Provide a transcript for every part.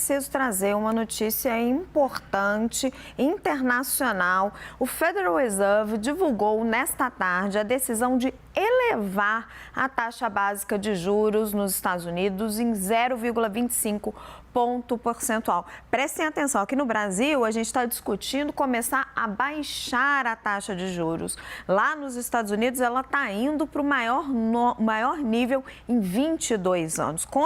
preciso trazer uma notícia importante, internacional. O Federal Reserve divulgou nesta tarde a decisão de elevar a taxa básica de juros nos Estados Unidos em 0,25 ponto percentual. Prestem atenção, aqui no Brasil a gente está discutindo começar a baixar a taxa de juros. Lá nos Estados Unidos ela está indo para o maior nível em 22 anos. Com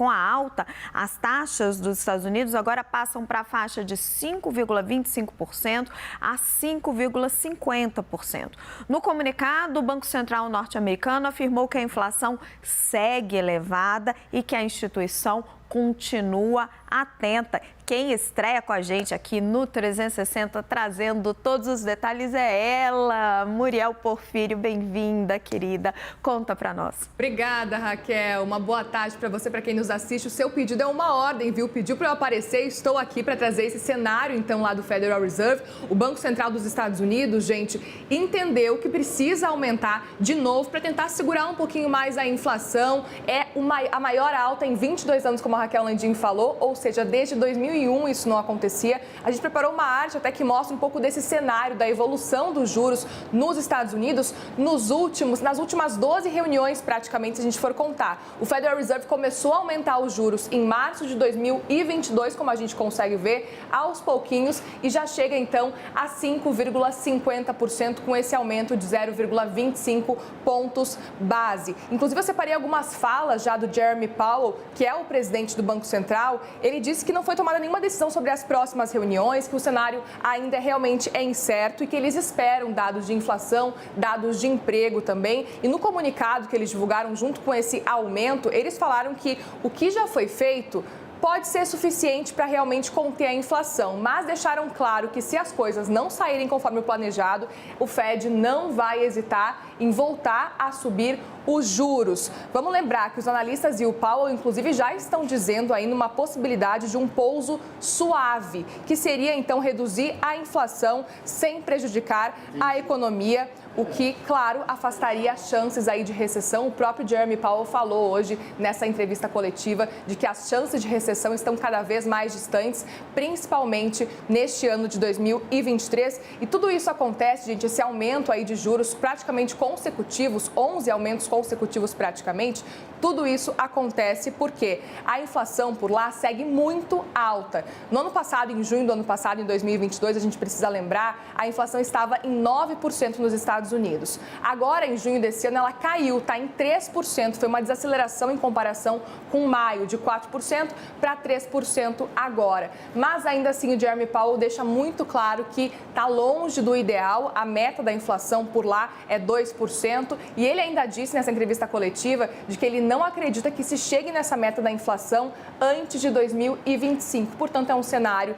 a alta, as taxas dos Estados Unidos agora passam para a faixa de 5,25% a 5,50%. No comunicado, o Banco Central norte-americano afirmou que a inflação segue elevada e que a instituição continua atenta. Quem estreia com a gente aqui no 360, trazendo todos os detalhes, é ela, Muriel Porfírio. Bem-vinda, querida. Conta para nós. Obrigada, Raquel. Uma boa tarde para você, para quem nos assiste. O seu pedido é uma ordem, viu? Pediu para eu aparecer. Estou aqui para trazer esse cenário, então, lá do Federal Reserve. O Banco Central dos Estados Unidos, gente, entendeu que precisa aumentar de novo para tentar segurar um pouquinho mais a inflação. É a maior alta em 22 anos, como a Raquel Landim falou, ou seja, desde 2001 isso não acontecia. A gente preparou uma arte até que mostra um pouco desse cenário da evolução dos juros nos Estados Unidos nas últimas 12 reuniões, praticamente, se a gente for contar. O Federal Reserve começou a aumentar os juros em março de 2022, como a gente consegue ver, aos pouquinhos, e já chega então a 5,50% com esse aumento de 0,25 pontos base. Inclusive, eu separei algumas falas já do Jeremy Powell, que é o presidente do Banco Central. Ele disse que não foi tomada nenhuma decisão sobre as próximas reuniões, que o cenário ainda realmente é incerto e que eles esperam dados de inflação, dados de emprego também. E no comunicado que eles divulgaram junto com esse aumento, eles falaram que o que já foi feito pode ser suficiente para realmente conter a inflação, mas deixaram claro que se as coisas não saírem conforme o planejado, o Fed não vai hesitar em voltar a subir os juros. Vamos lembrar que os analistas e o Powell, inclusive, já estão dizendo aí numa possibilidade de um pouso suave, que seria então reduzir a inflação sem prejudicar a economia, o que, claro, afastaria as chances aí de recessão. O próprio Jeremy Powell falou hoje nessa entrevista coletiva de que as chances de recessão estão cada vez mais distantes, principalmente neste ano de 2023. E tudo isso acontece, gente, esse aumento aí de juros praticamente consecutivos, 11 aumentos consecutivos praticamente, tudo isso acontece porque a inflação por lá segue muito alta. No ano passado, em junho do ano passado, em 2022, a gente precisa lembrar, a inflação estava em 9% nos Estados Unidos. Agora, em junho desse ano, ela caiu, está em 3%. Foi uma desaceleração em comparação com maio, de 4% para 3% agora. Mas, ainda assim, o Jeremy Powell deixa muito claro que está longe do ideal. A meta da inflação por lá é 2%. E ele ainda disse nessa entrevista coletiva de que ele não acredita que se chegue nessa meta da inflação antes de 2025. Portanto, é um cenário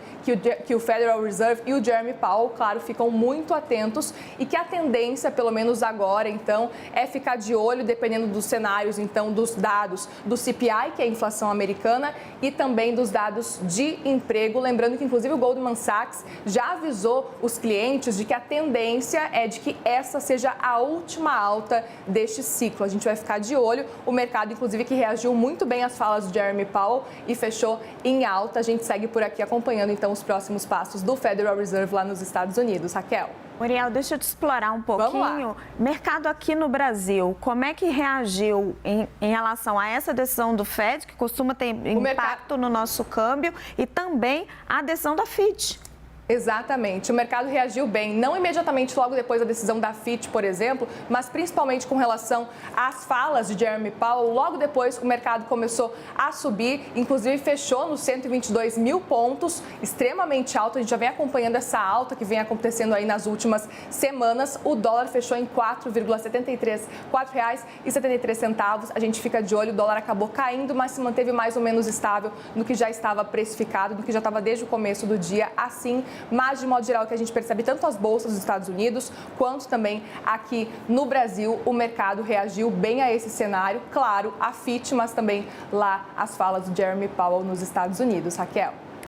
que o Federal Reserve e o Jeremy Powell, claro, ficam muito atentos e que a tendência, pelo menos agora, então, é ficar de olho, dependendo dos cenários, então, dos dados do CPI, que é a inflação americana, e também dos dados de emprego. Lembrando que, inclusive, o Goldman Sachs já avisou os clientes de que a tendência é de que essa seja a última alta deste ciclo. A gente vai ficar de olho. O mercado, inclusive, que reagiu muito bem às falas do Jeremy Powell e fechou em alta. A gente segue por aqui acompanhando, então, os próximos passos do Federal Reserve lá nos Estados Unidos. Raquel? Muriel, deixa eu te explorar um pouquinho. Mercado aqui no Brasil, como é que reagiu em relação a essa decisão do Fed, que costuma ter impacto no nosso câmbio, e também a decisão da FIT? Exatamente. O mercado reagiu bem, não imediatamente logo depois da decisão da FIT, por exemplo, mas principalmente com relação às falas de Jeremy Powell. Logo depois, o mercado começou a subir, inclusive fechou nos 122 mil pontos, extremamente alto. A gente já vem acompanhando essa alta que vem acontecendo aí nas últimas semanas. O dólar fechou em R$4,73. A gente fica de olho, o dólar acabou caindo, mas se manteve mais ou menos estável no que já estava precificado, no que já estava desde o começo do dia, assim. Mas, de modo geral, que a gente percebe tanto as bolsas dos Estados Unidos quanto também aqui no Brasil, o mercado reagiu bem a esse cenário. Claro, a FIT, mas também lá as falas do Jeremy Powell nos Estados Unidos. Raquel?